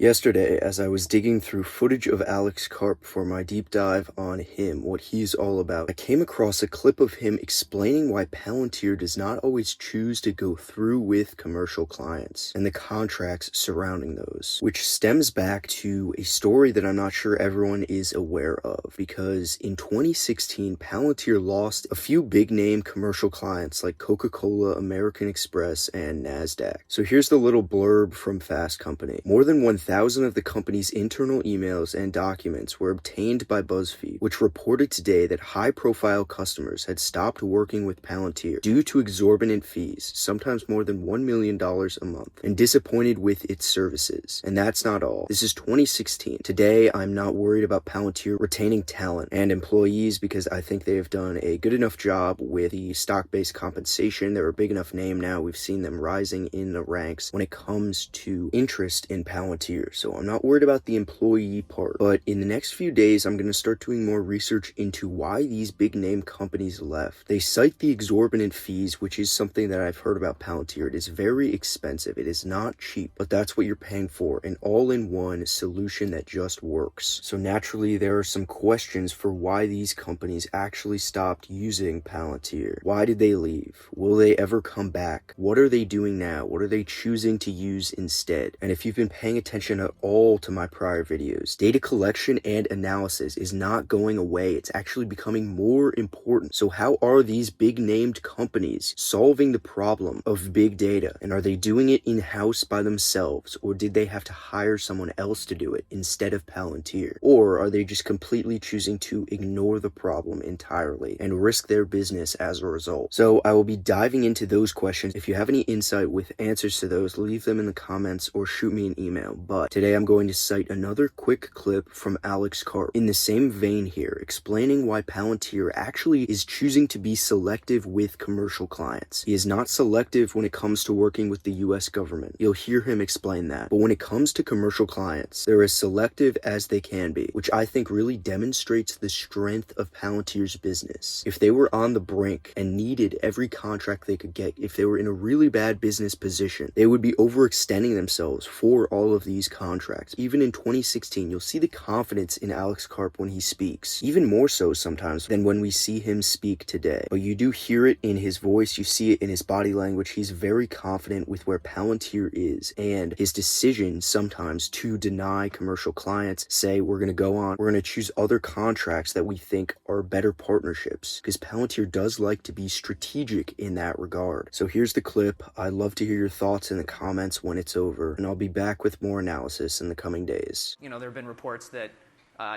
Yesterday, as I was digging through footage of Alex Karp for my deep dive on him, what he's all about, I came across a clip of him explaining why Palantir does not always choose to go through with commercial clients and the contracts surrounding those, which stems back to a story that I'm not sure everyone is aware of, because in 2016, Palantir lost a few big-name commercial clients like Coca-Cola, American Express, and NASDAQ. So here's the little blurb from Fast Company. More than 1,000 of the company's internal emails and documents were obtained by BuzzFeed, which reported today that high-profile customers had stopped working with Palantir due to exorbitant fees, sometimes more than $1 million a month, and disappointed with its services. And that's not all. This is 2016. Today, I'm not worried about Palantir retaining talent and employees because I think they have done a good enough job with the stock-based compensation. They're a big enough name now. We've seen them rising in the ranks when it comes to interest in Palantir. So I'm not worried about the employee part. But in the next few days, I'm going to start doing more research into why these big name companies left. They cite the exorbitant fees, which is something that I've heard about Palantir. It is very expensive. It is not cheap, but that's what you're paying for. An all-in-one solution that just works. So naturally, there are some questions for why these companies actually stopped using Palantir. Why did they leave? Will they ever come back? What are they doing now? What are they choosing to use instead? And if you've been paying attention at all to my prior videos, data collection and analysis is not going away. It's actually becoming more important. So how are these big named companies solving the problem of big data? And are they doing it in-house by themselves, or did they have to hire someone else to do it instead of Palantir? Or are they just completely choosing to ignore the problem entirely and risk their business as a result? So I will be diving into those questions. If you have any insight with answers to those, leave them in the comments or shoot me an email. But today I'm going to cite another quick clip from Alex Karp in the same vein here, explaining why Palantir actually is choosing to be selective with commercial clients. He is not selective when it comes to working with the US government. You'll hear him explain that. But when it comes to commercial clients, they're as selective as they can be, which I think really demonstrates the strength of Palantir's business. If they were on the brink and needed every contract they could get, if they were in a really bad business position, they would be overextending themselves for all of these contracts. Even in 2016, you'll see the confidence in Alex Karp when he speaks, even more so sometimes than when we see him speak today. But you do hear it in his voice, you see it in his body language. He's very confident with where Palantir is, and his decision sometimes to deny commercial clients, say we're going to choose other contracts that we think are better partnerships, because Palantir does like to be strategic in that regard. So here's the clip. I'd love to hear your thoughts in the comments when it's over, and I'll be back with more analysis in the coming days. You know, there have been reports that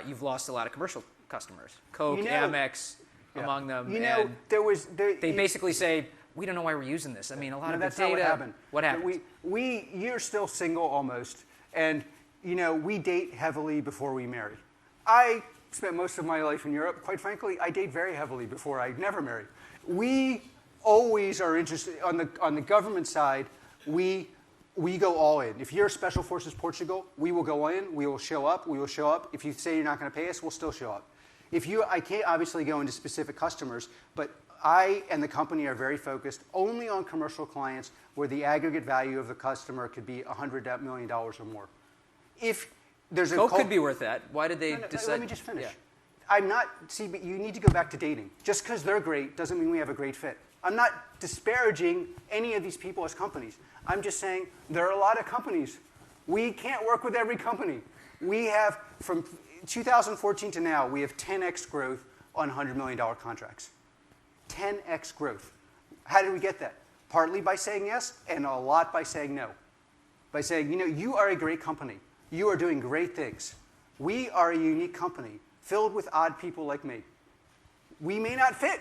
you've lost a lot of commercial customers. Coke, Amex, among them. They basically say, we don't know why we're using this. I mean, a lot of the data. That's not what happened. What happened? You're still single almost, and we date heavily before we marry. I spent most of my life in Europe. Quite frankly, I date very heavily before I never married. We always are interested on the government side. We go all in. If you're Special Forces Portugal, we will go in, we will show up, If you say you're not going to pay us, we'll still show up. I can't obviously go into specific customers, but I and the company are very focused only on commercial clients where the aggregate value of the customer could be $100 million or more. If there's Coke could be worth that. Why did they decide? Let me just finish. Yeah. But you need to go back to dating. Just because they're great doesn't mean we have a great fit. I'm not disparaging any of these people as companies. I'm just saying there are a lot of companies. We can't work with every company. We have, from 2014 to now, we have 10x growth on $100 million contracts. 10x growth. How did we get that? Partly by saying yes, and a lot by saying no. By saying, you are a great company. You are doing great things. We are a unique company filled with odd people like me. We may not fit.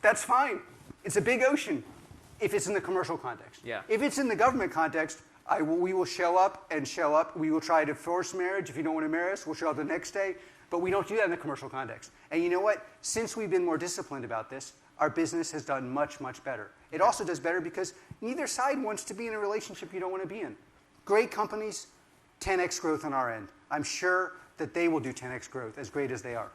That's fine. It's a big ocean if it's in the commercial context. Yeah. If it's in the government context, we will show up and show up. We will try to force marriage. If you don't want to marry us, we'll show up the next day. But we don't do that in the commercial context. And you know what? Since we've been more disciplined about this, our business has done much, much better. It also does better because neither side wants to be in a relationship you don't want to be in. Great companies, 10x growth on our end. I'm sure that they will do 10x growth as great as they are.